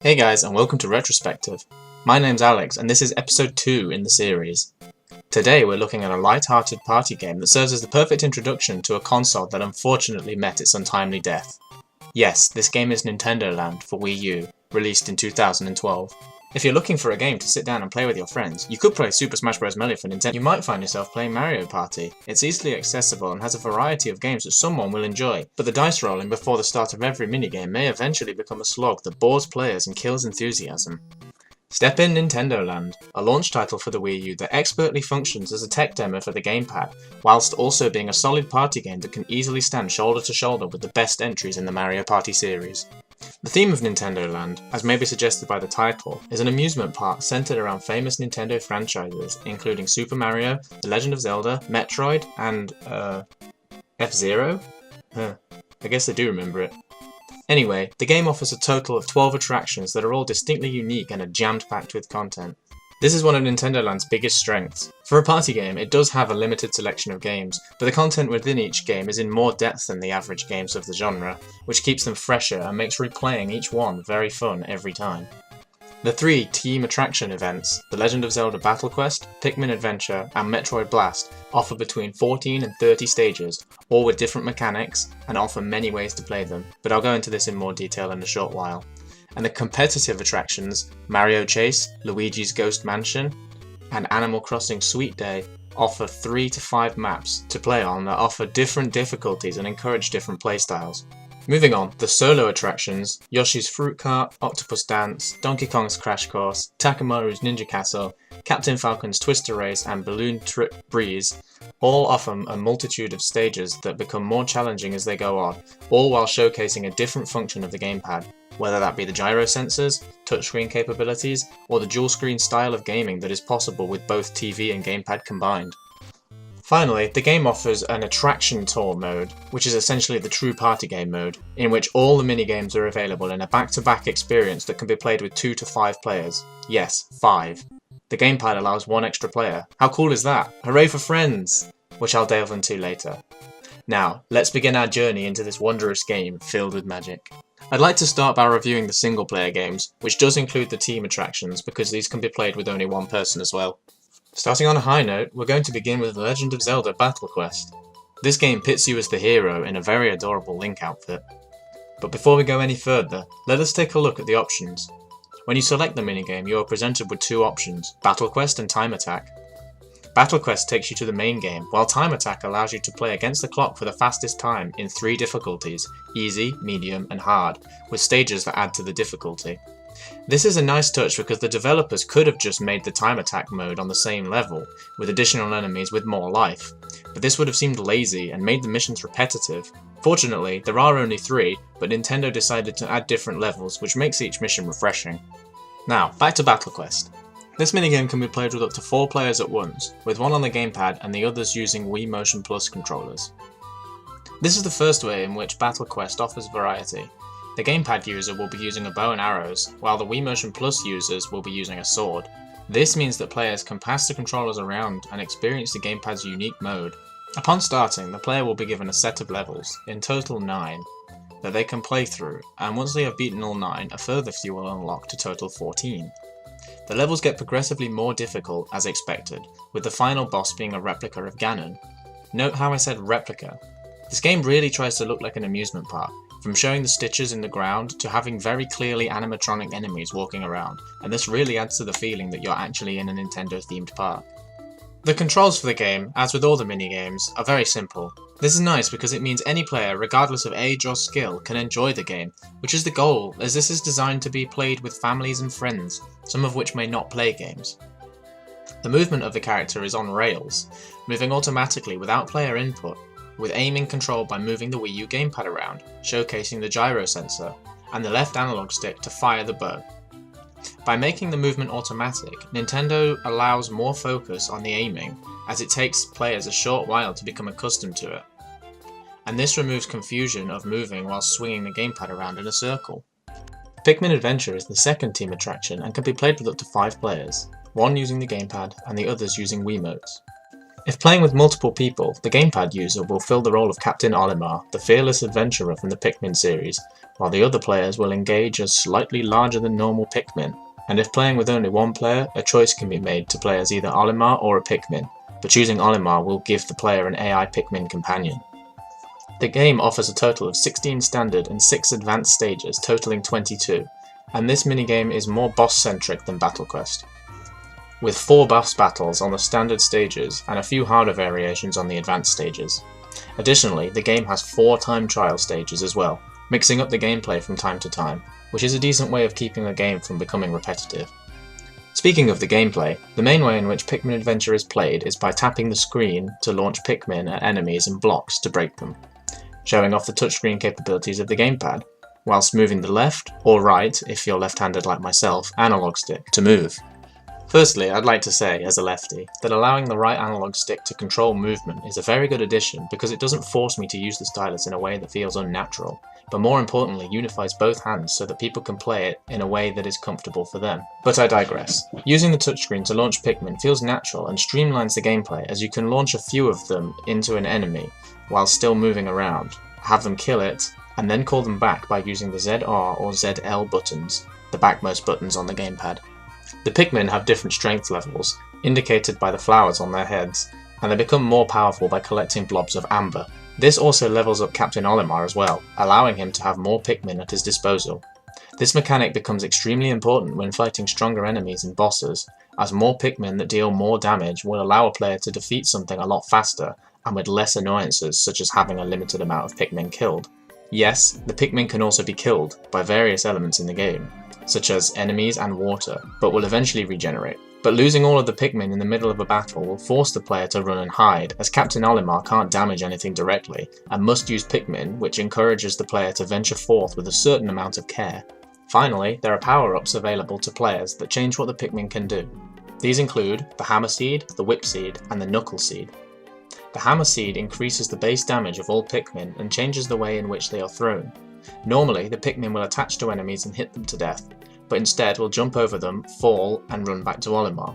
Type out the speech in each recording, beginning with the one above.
Hey guys, and welcome to Retrospective. My name's Alex, and this is episode 2 in the series. Today we're looking at a light-hearted party game that serves as the perfect introduction to a console that unfortunately met its untimely death. Yes, this game is NintendoLand for Wii U, released in 2012. If you're looking for a game to sit down and play with your friends, you could play Super Smash Bros. Melee for Nintendo. You might find yourself playing Mario Party. It's easily accessible and has a variety of games that someone will enjoy, but the dice rolling before the start of every minigame may eventually become a slog that bores players and kills enthusiasm. Step in NintendoLand, a launch title for the Wii U that expertly functions as a tech demo for the gamepad, whilst also being a solid party game that can easily stand shoulder to shoulder with the best entries in the Mario Party series. The theme of NintendoLand, as may be suggested by the title, is an amusement park centered around famous Nintendo franchises, including Super Mario, The Legend of Zelda, Metroid, and, F-Zero? I guess I do remember it. Anyway, the game offers a total of 12 attractions that are all distinctly unique and are jammed-packed with content. This is one of NintendoLand's biggest strengths. For a party game, it does have a limited selection of games, but the content within each game is in more depth than the average games of the genre, which keeps them fresher and makes replaying each one very fun every time. The 3 team attraction events, The Legend of Zelda Battle Quest, Pikmin Adventure, and Metroid Blast, offer between 14 and 30 stages, all with different mechanics, and offer many ways to play them, but I'll go into this in more detail in a short while. And the competitive attractions, Mario Chase, Luigis Ghost Mansion, and Animal Crossing Sweet Day, offer 3 to 5 maps to play on that offer different difficulties and encourage different playstyles. Moving on, the solo attractions, Yoshi's Fruit Cart, Octopus Dance, Donkey Kong's Crash Course, Takamaru's Ninja Castle, Captain Falcon's Twister Race, and Balloon Trip Breeze, all offer a multitude of stages that become more challenging as they go on, all while showcasing a different function of the gamepad, whether that be the gyro sensors, touchscreen capabilities, or the dual screen style of gaming that is possible with both TV and gamepad combined. Finally, the game offers an attraction tour mode, which is essentially the true party game mode, in which all the minigames are available in a back-to-back experience that can be played with 2 to 5 players. Yes, 5. The gamepad allows 1 extra player. How cool is that? Hooray for friends! Which I'll delve into later. Now, let's begin our journey into this wondrous game filled with magic. I'd like to start by reviewing the single-player games, which does include the team attractions because these can be played with only 1 person as well. Starting on a high note, we're going to begin with The Legend of Zelda Battle Quest. This game pits you as the hero in a very adorable Link outfit. But before we go any further, let us take a look at the options. When you select the minigame, you are presented with 2 options, Battle Quest and Time Attack. Battle Quest takes you to the main game, while Time Attack allows you to play against the clock for the fastest time in 3 difficulties, easy, medium, and hard, with stages that add to the difficulty. This is a nice touch because the developers could have just made the Time Attack mode on the same level, with additional enemies with more life, but this would have seemed lazy and made the missions repetitive. Fortunately, there are only 3, but Nintendo decided to add different levels, which makes each mission refreshing. Now, back to Battle Quest. This minigame can be played with up to 4 players at once, with 1 on the gamepad and the others using Wii Motion Plus controllers. This is the first way in which Battle Quest offers variety. The gamepad user will be using a bow and arrows, while the Wii Motion Plus users will be using a sword. This means that players can pass the controllers around and experience the gamepad's unique mode. Upon starting, the player will be given a set of levels, in total 9, that they can play through, and once they have beaten all 9, a further few will unlock to total 14. The levels get progressively more difficult as expected, with the final boss being a replica of Ganon. Note how I said replica. This game really tries to look like an amusement park, from showing the stitches in the ground to having very clearly animatronic enemies walking around, and this really adds to the feeling that you're actually in a Nintendo themed park. The controls for the game, as with all the minigames, are very simple. This is nice because it means any player, regardless of age or skill, can enjoy the game, which is the goal, as this is designed to be played with families and friends, some of which may not play games. The movement of the character is on rails, moving automatically without player input, with aiming controlled by moving the Wii U gamepad around, showcasing the gyro sensor, and the left analog stick to fire the bow. By making the movement automatic, Nintendo allows more focus on the aiming, as it takes players a short while to become accustomed to it. And this removes confusion of moving while swinging the gamepad around in a circle. Pikmin Adventure is the second team attraction and can be played with up to 5 players, 1 using the gamepad and the others using Wiimotes. If playing with multiple people, the gamepad user will fill the role of Captain Olimar, the fearless adventurer from the Pikmin series, while the other players will engage as slightly larger than normal Pikmin. And if playing with only one player, a choice can be made to play as either Olimar or a Pikmin, but choosing Olimar will give the player an AI Pikmin companion. The game offers a total of 16 standard and 6 advanced stages, totaling 22, and this minigame is more boss-centric than Battle Quest, with 4 boss battles on the standard stages and a few harder variations on the advanced stages. Additionally, the game has 4 time trial stages as well, mixing up the gameplay from time to time, which is a decent way of keeping a game from becoming repetitive. Speaking of the gameplay, the main way in which Pikmin Adventure is played is by tapping the screen to launch Pikmin at enemies and blocks to break them, showing off the touchscreen capabilities of the gamepad, whilst moving the left, or right, if you're left-handed like myself, analog stick to move. Firstly, I'd like to say, as a lefty, that allowing the right analog stick to control movement is a very good addition because it doesn't force me to use the stylus in a way that feels unnatural, but more importantly unifies both hands so that people can play it in a way that is comfortable for them. But I digress. Using the touchscreen to launch Pikmin feels natural and streamlines the gameplay as you can launch a few of them into an enemy while still moving around, have them kill it, and then call them back by using the ZR or ZL buttons, the backmost buttons on the gamepad. The Pikmin have different strength levels, indicated by the flowers on their heads, and they become more powerful by collecting blobs of amber. This also levels up Captain Olimar as well, allowing him to have more Pikmin at his disposal. This mechanic becomes extremely important when fighting stronger enemies and bosses, as more Pikmin that deal more damage will allow a player to defeat something a lot faster and with less annoyances such as having a limited amount of Pikmin killed. Yes, the Pikmin can also be killed by various elements in the game, such as enemies and water, but will eventually regenerate. But losing all of the Pikmin in the middle of a battle will force the player to run and hide, as Captain Olimar can't damage anything directly, and must use Pikmin, which encourages the player to venture forth with a certain amount of care. Finally, there are power-ups available to players that change what the Pikmin can do. These include the Hammer Seed, the Whip Seed, and the Knuckle Seed. The Hammer Seed increases the base damage of all Pikmin and changes the way in which they are thrown. Normally, the Pikmin will attach to enemies and hit them to death, but instead will jump over them, fall, and run back to Olimar.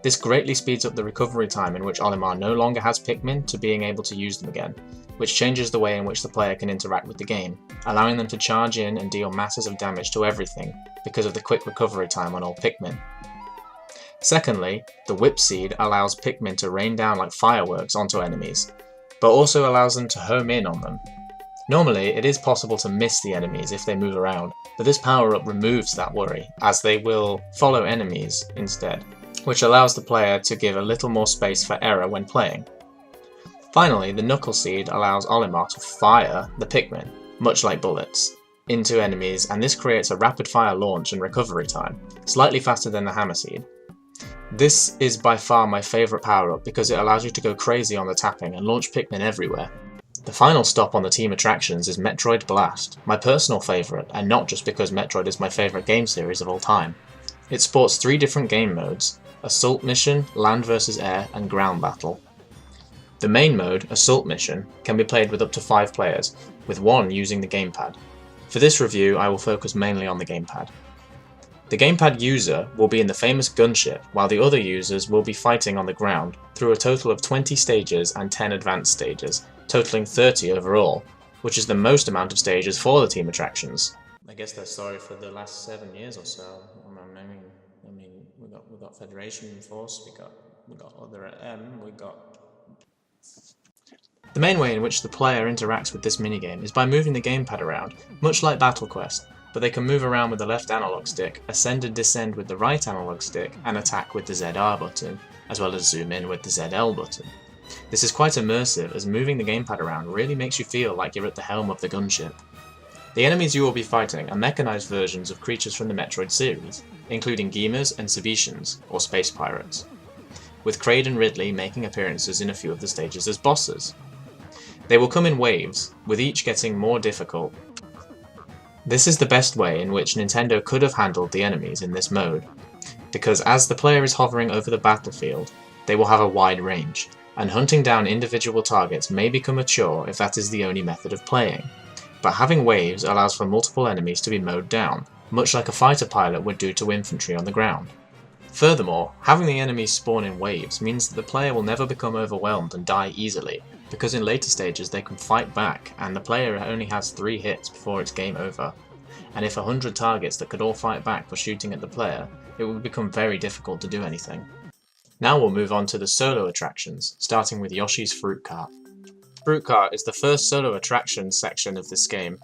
This greatly speeds up the recovery time in which Olimar no longer has Pikmin to being able to use them again, which changes the way in which the player can interact with the game, allowing them to charge in and deal masses of damage to everything because of the quick recovery time on all Pikmin. Secondly, the Whip Seed allows Pikmin to rain down like fireworks onto enemies, but also allows them to home in on them. Normally, it is possible to miss the enemies if they move around, but this power-up removes that worry, as they will follow enemies instead, which allows the player to give a little more space for error when playing. Finally, the Knuckle Seed allows Olimar to fire the Pikmin, much like bullets, into enemies, and this creates a rapid-fire launch and recovery time, slightly faster than the Hammer Seed. This is by far my favourite power-up because it allows you to go crazy on the tapping and launch Pikmin everywhere. The final stop on the team attractions is Metroid Blast, my personal favourite, and not just because Metroid is my favourite game series of all time. It sports 3 different game modes: Assault Mission, Land vs Air, and Ground Battle. The main mode, Assault Mission, can be played with up to 5 players, with 1 using the gamepad. For this review, I will focus mainly on the gamepad. The gamepad user will be in the famous gunship, while the other users will be fighting on the ground, through a total of 20 stages and 10 advanced stages, totaling 30 overall, which is the most amount of stages for the team attractions. I guess they're sorry for the last 7 years or so. I mean, we got Federation Force, we got other M, we got. The main way in which the player interacts with this minigame is by moving the gamepad around, much like Battle Quest, but they can move around with the left analog stick, ascend and descend with the right analog stick, and attack with the ZR button, as well as zoom in with the ZL button. This is quite immersive, as moving the gamepad around really makes you feel like you're at the helm of the gunship. The enemies you will be fighting are mechanized versions of creatures from the Metroid series, including Gemas and Sabetians, or space pirates, with Kraid and Ridley making appearances in a few of the stages as bosses. They will come in waves, with each getting more difficult. This is the best way in which Nintendo could have handled the enemies in this mode, because as the player is hovering over the battlefield, they will have a wide range, and hunting down individual targets may become a chore if that is the only method of playing. But having waves allows for multiple enemies to be mowed down, much like a fighter pilot would do to infantry on the ground. Furthermore, having the enemies spawn in waves means that the player will never become overwhelmed and die easily, because in later stages they can fight back and the player only has 3 hits before it's game over. And if 100 targets that could all fight back were shooting at the player, it would become very difficult to do anything. Now we'll move on to the solo attractions, starting with Yoshi's Fruit Cart. Fruit Cart is the first solo attraction section of this game.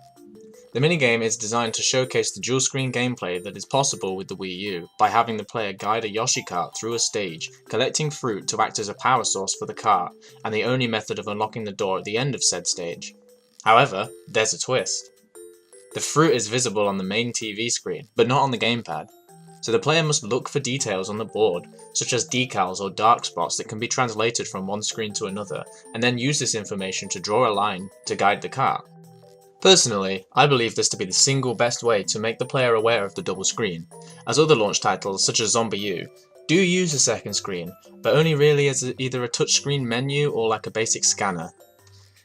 The minigame is designed to showcase the dual-screen gameplay that is possible with the Wii-U by having the player guide a Yoshi cart through a stage, collecting fruit to act as a power source for the cart, and the only method of unlocking the door at the end of said stage. However, there's a twist. The fruit is visible on the main TV screen, but not on the gamepad, so the player must look for details on the board, such as decals or dark spots that can be translated from one screen to another, and then use this information to draw a line to guide the cart. Personally, I believe this to be the single best way to make the player aware of the double screen, as other launch titles such as Zombie-U do use a second screen, but only really as either a touchscreen menu or like a basic scanner.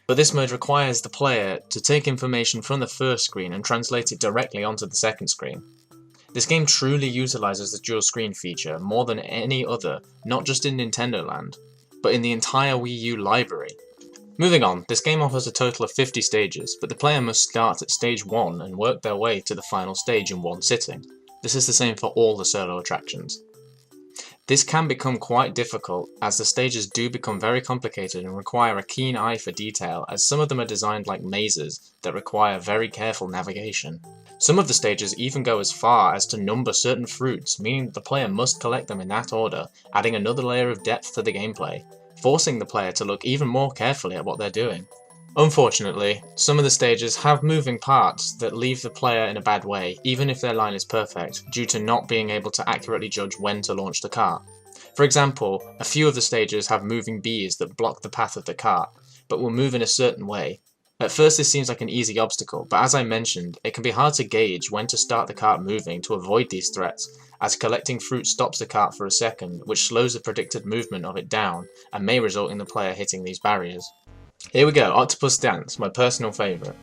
But this mode requires the player to take information from the first screen and translate it directly onto the second screen. This game truly utilises the dual screen feature more than any other, not just in NintendoLand, but in the entire Wii U library. Moving on, this game offers a total of 50 stages, but the player must start at stage 1 and work their way to the final stage in one sitting. This is the same for all the solo attractions. This can become quite difficult, as the stages do become very complicated and require a keen eye for detail, as some of them are designed like mazes that require very careful navigation. Some of the stages even go as far as to number certain fruits, meaning that the player must collect them in that order, adding another layer of depth to the gameplay, forcing the player to look even more carefully at what they're doing. Unfortunately, some of the stages have moving parts that leave the player in a bad way, even if their line is perfect, due to not being able to accurately judge when to launch the cart. For example, a few of the stages have moving bees that block the path of the cart, but will move in a certain way. At first this seems like an easy obstacle, but as I mentioned, it can be hard to gauge when to start the cart moving to avoid these threats, as collecting fruit stops the cart for a second, which slows the predicted movement of it down, and may result in the player hitting these barriers. Here we go, Octopus Dance, my personal favourite.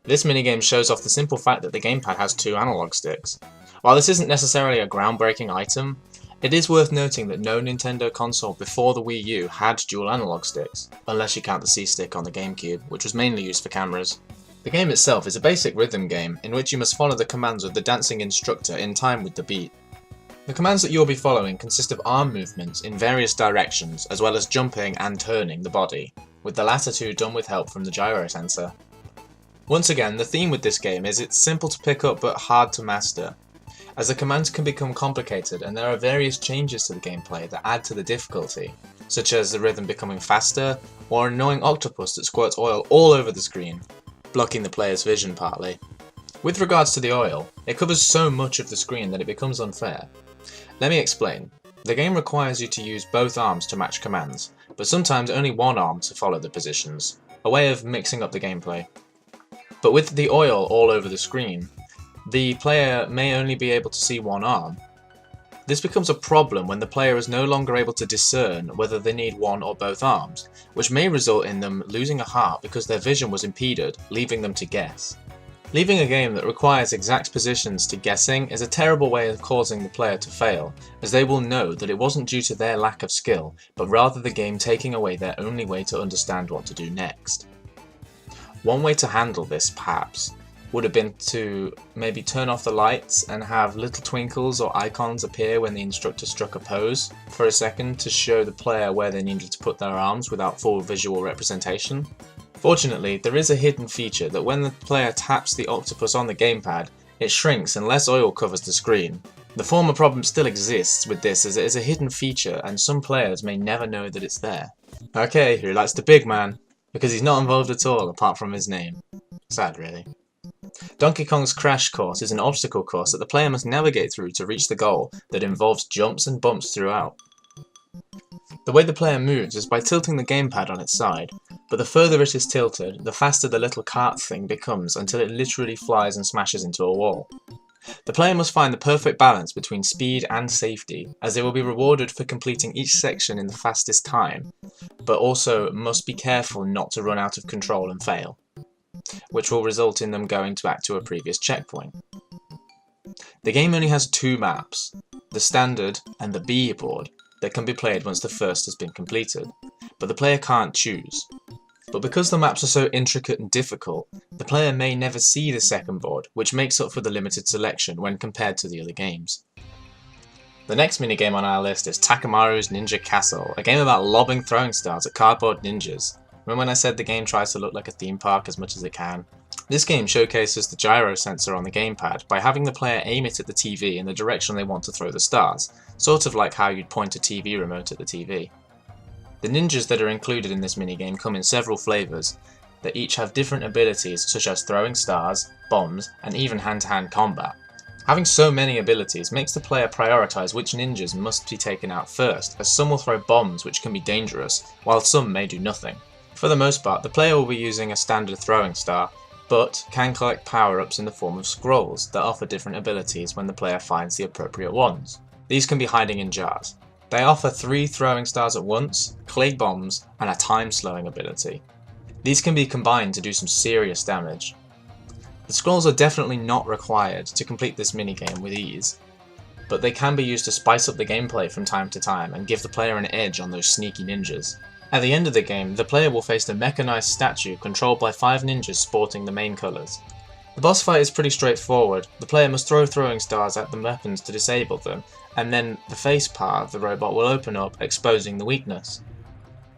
This minigame shows off the simple fact that the gamepad has 2 analog sticks. While this isn't necessarily a groundbreaking item, it is worth noting that no Nintendo console before the Wii U had dual analog sticks, unless you count the C-stick on the GameCube, which was mainly used for cameras. The game itself is a basic rhythm game, in which you must follow the commands of the dancing instructor in time with the beat. The commands that you'll be following consist of arm movements in various directions, as well as jumping and turning the body, with the latter 2 done with help from the gyro sensor. Once again, the theme with this game is it's simple to pick up but hard to master, as the commands can become complicated and there are various changes to the gameplay that add to the difficulty, such as the rhythm becoming faster, or an annoying octopus that squirts oil all over the screen, blocking the player's vision partly. With regards to the oil, it covers so much of the screen that it becomes unfair. Let me explain. The game requires you to use both arms to match commands, but sometimes only one arm to follow the positions, a way of mixing up the gameplay. But with the oil all over the screen, the player may only be able to see one arm. This becomes a problem when the player is no longer able to discern whether they need one or both arms, which may result in them losing a heart because their vision was impeded, leaving them to guess. Leaving a game that requires exact positions to guessing is a terrible way of causing the player to fail, as they will know that it wasn't due to their lack of skill, but rather the game taking away their only way to understand what to do next. One way to handle this, perhaps, would have been to maybe turn off the lights and have little twinkles or icons appear when the instructor struck a pose for a second to show the player where they needed to put their arms without full visual representation. Fortunately, there is a hidden feature that when the player taps the octopus on the gamepad, it shrinks and less oil covers the screen. The former problem still exists with this as it is a hidden feature and some players may never know that it's there. Okay, who likes the big man? Because he's not involved at all apart from his name. Sad really. Donkey Kong's Crash Course is an obstacle course that the player must navigate through to reach the goal that involves jumps and bumps throughout. The way the player moves is by tilting the gamepad on its side, but the further it is tilted, the faster the little cart thing becomes until it literally flies and smashes into a wall. The player must find the perfect balance between speed and safety, as they will be rewarded for completing each section in the fastest time, but also must be careful not to run out of control and fail, which will result in them going back to a previous checkpoint. The game only has 2 maps. the standard, and the B board that can be played once the first has been completed, but the player can't choose. But because the maps are so intricate and difficult, the player may never see the second board, which makes up for the limited selection when compared to the other games. The next minigame on our list is Takamaru's Ninja Castle, a game about lobbing throwing stars at cardboard ninjas. Remember when I said the game tries to look like a theme park as much as it can? This game showcases the gyro sensor on the gamepad by having the player aim it at the TV in the direction they want to throw the stars, sort of like how you'd point a TV remote at the TV. The ninjas that are included in this minigame come in several flavours, that each have different abilities such as throwing stars, bombs, and even hand-to-hand combat. Having so many abilities makes the player prioritise which ninjas must be taken out first, as some will throw bombs which can be dangerous, while some may do nothing. For the most part, the player will be using a standard throwing star, but can collect power-ups in the form of scrolls that offer different abilities when the player finds the appropriate ones. These can be hiding in jars. They offer 3 throwing stars at once, clay bombs, and a time-slowing ability. These can be combined to do some serious damage. The scrolls are definitely not required to complete this minigame with ease, but they can be used to spice up the gameplay from time to time and give the player an edge on those sneaky ninjas. At the end of the game, the player will face a mechanized statue controlled by 5 ninjas sporting the main colours. The boss fight is pretty straightforward. The player must throw throwing stars at the weapons to disable them, and then the face part of the robot will open up, exposing the weakness.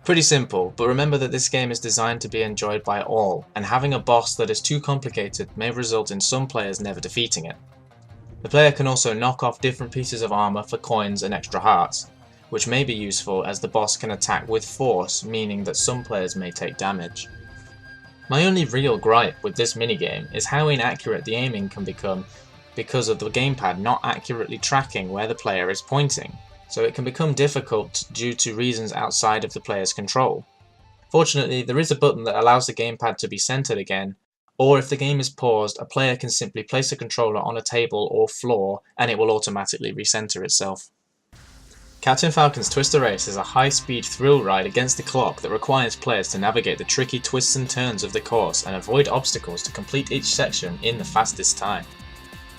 Pretty simple, but remember that this game is designed to be enjoyed by all, and having a boss that is too complicated may result in some players never defeating it. The player can also knock off different pieces of armour for coins and extra hearts, which may be useful as the boss can attack with force, meaning that some players may take damage. My only real gripe with this minigame is how inaccurate the aiming can become because of the gamepad not accurately tracking where the player is pointing, so it can become difficult due to reasons outside of the player's control. Fortunately, there is a button that allows the gamepad to be centered again, or if the game is paused, a player can simply place a controller on a table or floor and it will automatically recenter itself. Captain Falcon's Twister Race is a high-speed thrill ride against the clock that requires players to navigate the tricky twists and turns of the course and avoid obstacles to complete each section in the fastest time.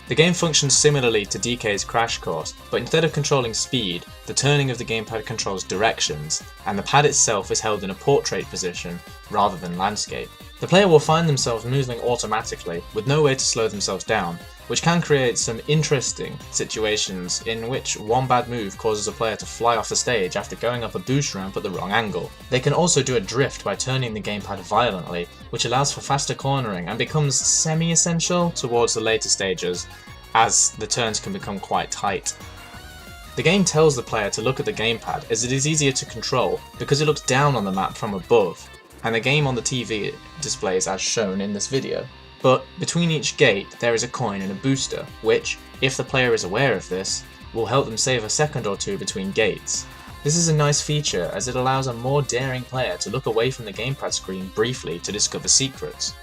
The game functions similarly to DK's Crash Course, but instead of controlling speed, the turning of the gamepad controls directions, and the pad itself is held in a portrait position rather than landscape. The player will find themselves moving automatically, with no way to slow themselves down, which can create some interesting situations in which one bad move causes a player to fly off the stage after going up a boost ramp at the wrong angle. They can also do a drift by turning the gamepad violently, which allows for faster cornering and becomes semi-essential towards the later stages, as the turns can become quite tight. The game tells the player to look at the gamepad as it is easier to control because it looks down on the map from above, and the game on the TV displays as shown in this video. But between each gate there is a coin and a booster, which, if the player is aware of this, will help them save a second or two between gates. This is a nice feature as it allows a more daring player to look away from the gamepad screen briefly to discover secrets.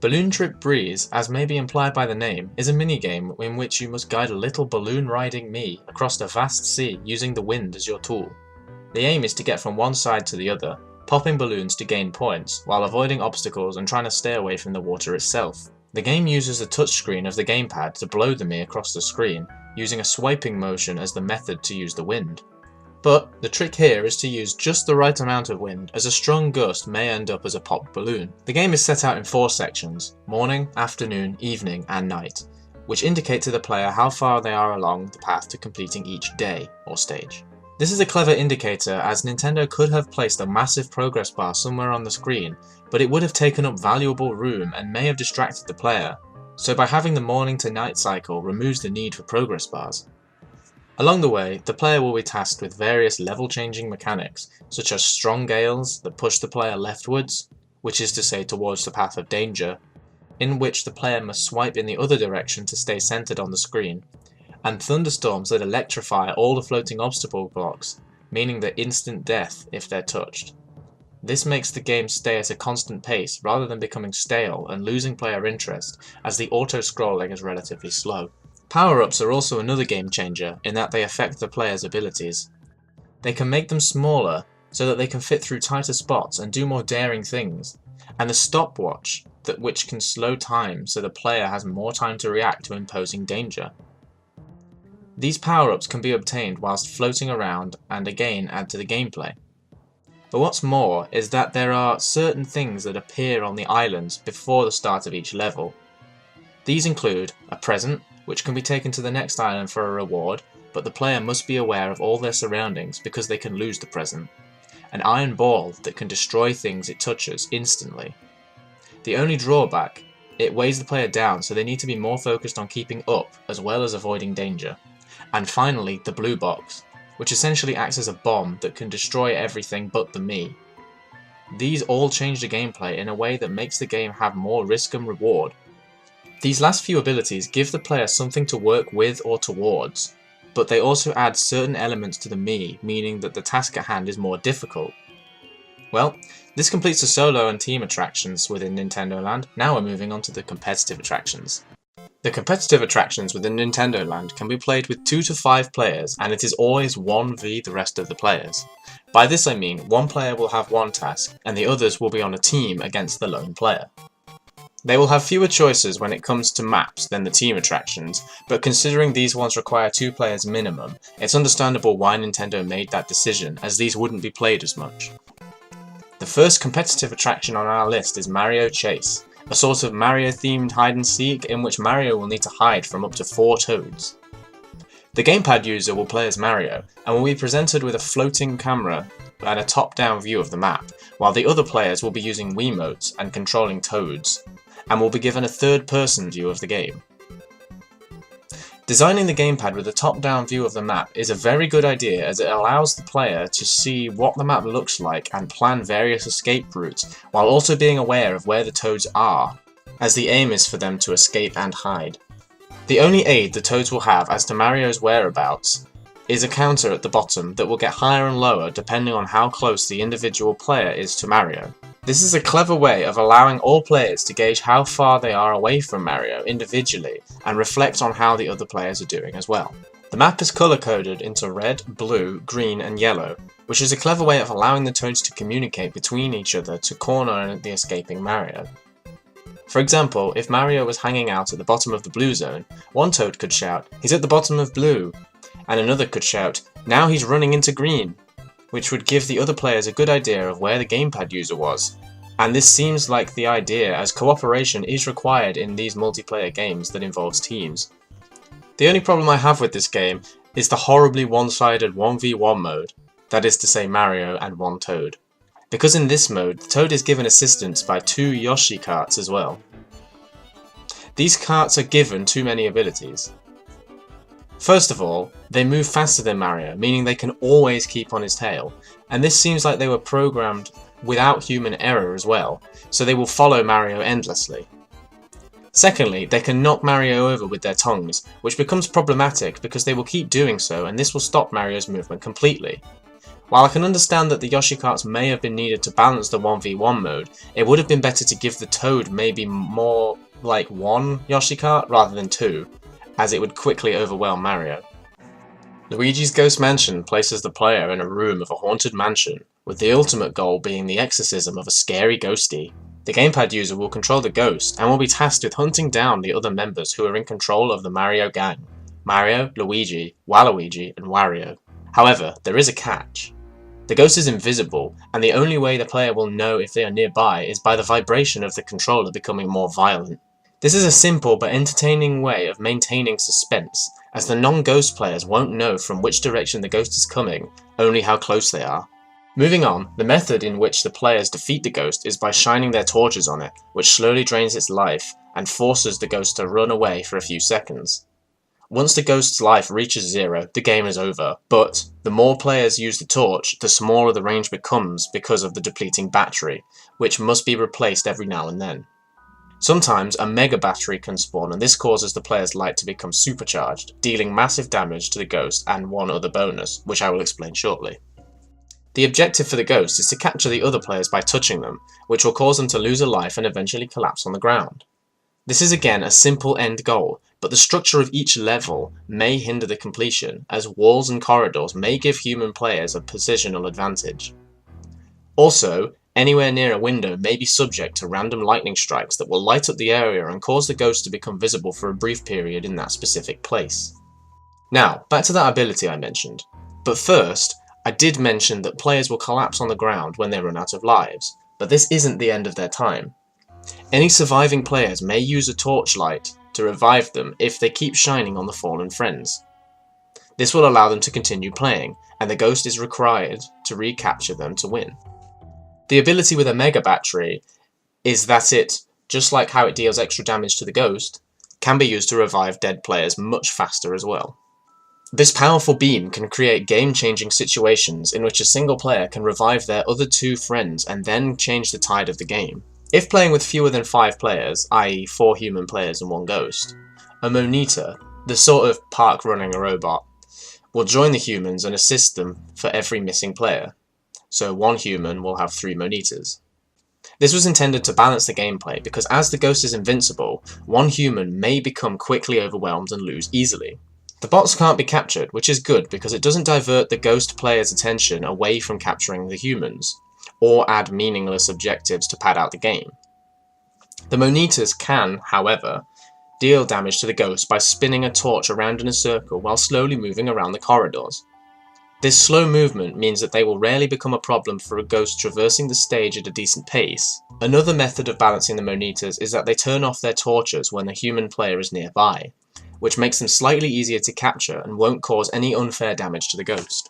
Balloon Trip Breeze, as may be implied by the name, is a minigame in which you must guide a little balloon-riding me across the vast sea using the wind as your tool. The aim is to get from one side to the other, popping balloons to gain points, while avoiding obstacles and trying to stay away from the water itself. The game uses the touchscreen of the gamepad to blow the me across the screen, using a swiping motion as the method to use the wind. But the trick here is to use just the right amount of wind, as a strong gust may end up as a popped balloon. The game is set out in 4 sections: morning, afternoon, evening, and night, which indicate to the player how far they are along the path to completing each day or stage. This is a clever indicator, as Nintendo could have placed a massive progress bar somewhere on the screen, but it would have taken up valuable room and may have distracted the player, so by having the morning to night cycle removes the need for progress bars. Along the way, the player will be tasked with various level-changing mechanics, such as strong gales that push the player leftwards, which is to say towards the path of danger, in which the player must swipe in the other direction to stay centered on the screen, and thunderstorms that electrify all the floating obstacle blocks, meaning the instant death if they're touched. This makes the game stay at a constant pace rather than becoming stale and losing player interest, as the auto-scrolling is relatively slow. Power-ups are also another game changer in that they affect the player's abilities. They can make them smaller so that they can fit through tighter spots and do more daring things, and the stopwatch which can slow time so the player has more time to react to imposing danger. These power-ups can be obtained whilst floating around and again add to the gameplay. But what's more is that there are certain things that appear on the islands before the start of each level. These include a present, which can be taken to the next island for a reward, but the player must be aware of all their surroundings because they can lose the present. An iron ball that can destroy things it touches instantly. The only drawback, it weighs the player down, so they need to be more focused on keeping up as well as avoiding danger. And finally, the blue box, which essentially acts as a bomb that can destroy everything but the me. These all change the gameplay in a way that makes the game have more risk and reward. These last few abilities give the player something to work with or towards, but they also add certain elements to the me, meaning that the task at hand is more difficult. Well, this completes the solo and team attractions within NintendoLand. Now we're moving on to the competitive attractions. The competitive attractions within NintendoLand can be played with 2 to 5 players, and it is always 1v the rest of the players. By this I mean one player will have one task, and the others will be on a team against the lone player. They will have fewer choices when it comes to maps than the team attractions, but considering these ones require 2 players minimum, it's understandable why Nintendo made that decision, as these wouldn't be played as much. The first competitive attraction on our list is Mario Chase, a sort of Mario-themed hide-and-seek in which Mario will need to hide from up to 4 Toads. The gamepad user will play as Mario, and will be presented with a floating camera and a top-down view of the map, while the other players will be using Wiimotes and controlling Toads, and will be given a third-person view of the game. Designing the gamepad with a top-down view of the map is a very good idea, as it allows the player to see what the map looks like and plan various escape routes, while also being aware of where the Toads are, as the aim is for them to escape and hide. The only aid the Toads will have as to Mario's whereabouts is a counter at the bottom that will get higher and lower depending on how close the individual player is to Mario. This is a clever way of allowing all players to gauge how far they are away from Mario individually and reflect on how the other players are doing as well. The map is colour coded into red, blue, green and yellow, which is a clever way of allowing the Toads to communicate between each other to corner the escaping Mario. For example, if Mario was hanging out at the bottom of the blue zone, one Toad could shout, "He's at the bottom of blue," and another could shout, "Now he's running into green," which would give the other players a good idea of where the gamepad user was. And this seems like the idea, as cooperation is required in these multiplayer games that involves teams. The only problem I have with this game is the horribly one-sided 1v1 mode, that is to say Mario and one Toad. Because in this mode, the Toad is given assistance by 2 Yoshi carts as well. These carts are given too many abilities. First of all, they move faster than Mario, meaning they can always keep on his tail, and this seems like they were programmed without human error as well, so they will follow Mario endlessly. Secondly, they can knock Mario over with their tongues, which becomes problematic because they will keep doing so, and this will stop Mario's movement completely. While I can understand that the Yoshi carts may have been needed to balance the 1v1 mode, it would have been better to give the Toad maybe more like 1 Yoshi cart rather than 2, as it would quickly overwhelm Mario. Luigi's Ghost Mansion places the player in a room of a haunted mansion, with the ultimate goal being the exorcism of a scary ghostie. The gamepad user will control the ghost, and will be tasked with hunting down the other members who are in control of the Mario gang: Mario, Luigi, Waluigi, and Wario. However, there is a catch. The ghost is invisible, and the only way the player will know if they are nearby is by the vibration of the controller becoming more violent. This is a simple but entertaining way of maintaining suspense, as the non-ghost players won't know from which direction the ghost is coming, only how close they are. Moving on, the method in which the players defeat the ghost is by shining their torches on it, which slowly drains its life and forces the ghost to run away for a few seconds. Once the ghost's life reaches 0, the game is over, but the more players use the torch, the smaller the range becomes because of the depleting battery, which must be replaced every now and then. Sometimes a mega battery can spawn, and this causes the player's light to become supercharged, dealing massive damage to the ghost and one other bonus, which I will explain shortly. The objective for the ghost is to capture the other players by touching them, which will cause them to lose a life and eventually collapse on the ground. This is again a simple end goal, but the structure of each level may hinder the completion, as walls and corridors may give human players a positional advantage. Also, anywhere near a window may be subject to random lightning strikes that will light up the area and cause the ghost to become visible for a brief period in that specific place. Now, back to that ability I mentioned. But first, I did mention that players will collapse on the ground when they run out of lives, but this isn't the end of their time. Any surviving players may use a torchlight to revive them if they keep shining on the fallen friends. This will allow them to continue playing, and the ghost is required to recapture them to win. The ability with a mega battery is that it, just like how it deals extra damage to the ghost, can be used to revive dead players much faster as well. This powerful beam can create game-changing situations in which a single player can revive their other 2 friends and then change the tide of the game. If playing with fewer than 5 players, i.e. 4 human players and 1 ghost, a Monita, the sort of park-running robot, will join the humans and assist them for every missing player, so 1 human will have 3 Monitas. This was intended to balance the gameplay because as the ghost is invincible, 1 human may become quickly overwhelmed and lose easily. The bots can't be captured, which is good because it doesn't divert the ghost player's attention away from capturing the humans, or add meaningless objectives to pad out the game. The Monitas can, however, deal damage to the ghost by spinning a torch around in a circle while slowly moving around the corridors. This slow movement means that they will rarely become a problem for a ghost traversing the stage at a decent pace. Another method of balancing the Monitas is that they turn off their torches when the human player is nearby, which makes them slightly easier to capture and won't cause any unfair damage to the ghost.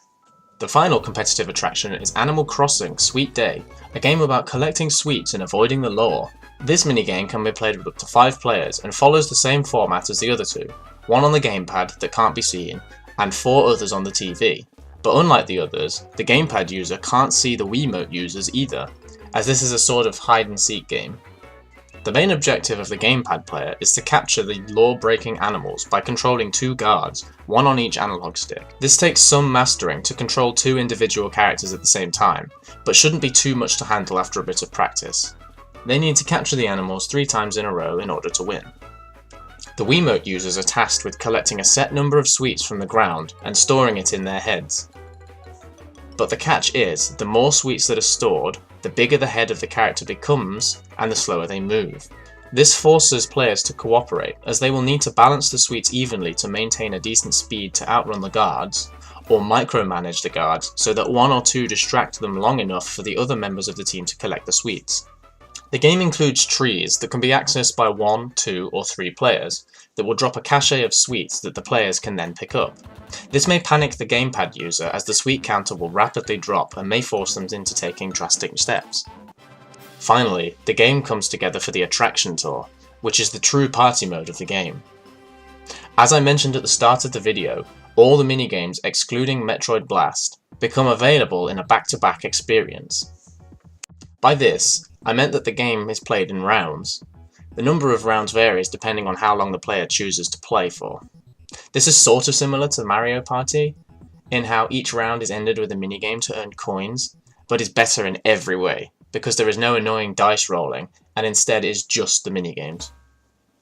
The final competitive attraction is Animal Crossing Sweet Day, a game about collecting sweets and avoiding the law. This minigame can be played with up to 5 players and follows the same format as the other 2, 1 on the gamepad that can't be seen, and 4 others on the TV. But unlike the others, the gamepad user can't see the Wiimote users either, as this is a sort of hide-and-seek game. The main objective of the gamepad player is to capture the law-breaking animals by controlling 2 guards, 1 on each analog stick. This takes some mastering to control 2 individual characters at the same time, but shouldn't be too much to handle after a bit of practice. They need to capture the animals 3 times in a row in order to win. The Wiimote users are tasked with collecting a set number of sweets from the ground and storing it in their heads. But the catch is, the more sweets that are stored, the bigger the head of the character becomes, and the slower they move. This forces players to cooperate, as they will need to balance the sweets evenly to maintain a decent speed to outrun the guards, or micromanage the guards so that 1 or 2 distract them long enough for the other members of the team to collect the sweets. The game includes trees that can be accessed by 1, 2, or 3 players that will drop a cache of sweets that the players can then pick up. This may panic the gamepad user as the sweet counter will rapidly drop and may force them into taking drastic steps. Finally, the game comes together for the Attraction Tour, which is the true party mode of the game. As I mentioned at the start of the video, all the minigames excluding Metroid Blast become available in a back-to-back experience. By this, I meant that the game is played in rounds. The number of rounds varies depending on how long the player chooses to play for. This is sort of similar to Mario Party, in how each round is ended with a minigame to earn coins, but is better in every way, because there is no annoying dice rolling, and instead is just the minigames.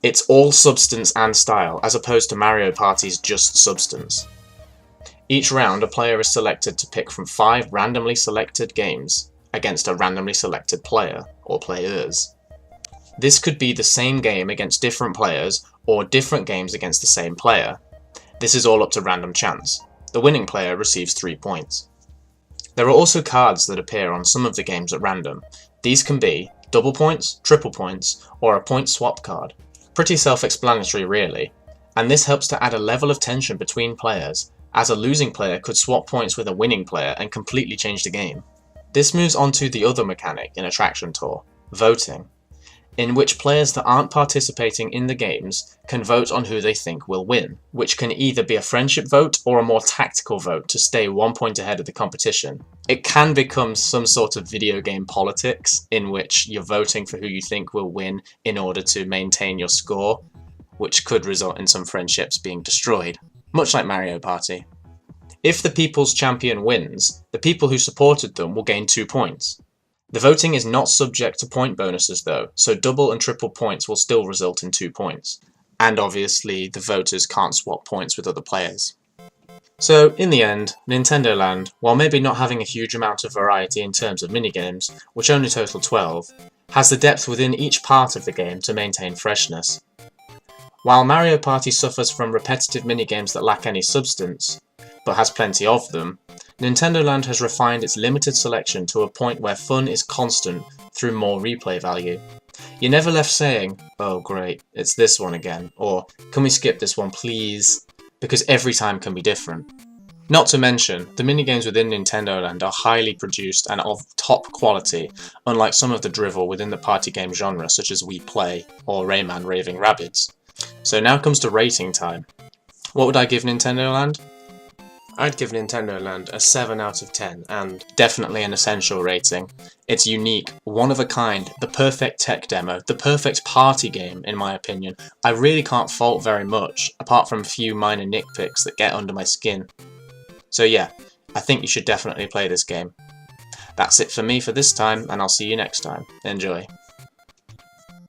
It's all substance and style, as opposed to Mario Party's just substance. Each round, a player is selected to pick from 5 randomly selected games against a randomly selected player, or players. This could be the same game against different players, or different games against the same player. This is all up to random chance. The winning player receives 3 points. There are also cards that appear on some of the games at random. These can be double points, triple points, or a point swap card. Pretty self-explanatory really, and this helps to add a level of tension between players, as a losing player could swap points with a winning player and completely change the game. This moves on to the other mechanic in Attraction Tour, voting, in which players that aren't participating in the games can vote on who they think will win, which can either be a friendship vote or a more tactical vote to stay 1 point ahead of the competition. It can become some sort of video game politics in which you're voting for who you think will win in order to maintain your score, which could result in some friendships being destroyed, much like Mario Party. If the people's champion wins, the people who supported them will gain 2 points. The voting is not subject to point bonuses though, so double and triple points will still result in 2 points. And obviously, the voters can't swap points with other players. So, in the end, NintendoLand, while maybe not having a huge amount of variety in terms of minigames, which only total 12, has the depth within each part of the game to maintain freshness. While Mario Party suffers from repetitive minigames that lack any substance, but has plenty of them, NintendoLand has refined its limited selection to a point where fun is constant through more replay value. You're never left saying, "Oh great, it's this one again," or "Can we skip this one please?" because every time can be different. Not to mention, the minigames within NintendoLand are highly produced and of top quality, unlike some of the drivel within the party game genre such as Wii Play or Rayman Raving Rabbids. So now comes to rating time. What would I give NintendoLand? I'd give NintendoLand a 7 out of 10 and definitely an essential rating. It's unique, one of a kind, the perfect tech demo, the perfect party game in my opinion. I really can't fault very much, apart from a few minor nitpicks that get under my skin. So yeah, I think you should definitely play this game. That's it for me for this time, and I'll see you next time. Enjoy.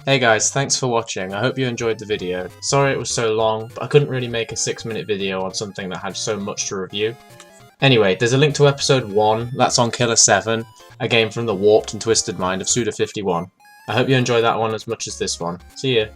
Hey guys, thanks for watching. I hope you enjoyed the video. Sorry it was so long, but I couldn't really make a 6-minute video on something that had so much to review. Anyway, there's a link to episode 1, that's on Killer 7, a game from the warped and twisted mind of Suda51. I hope you enjoy that one as much as this one. See ya!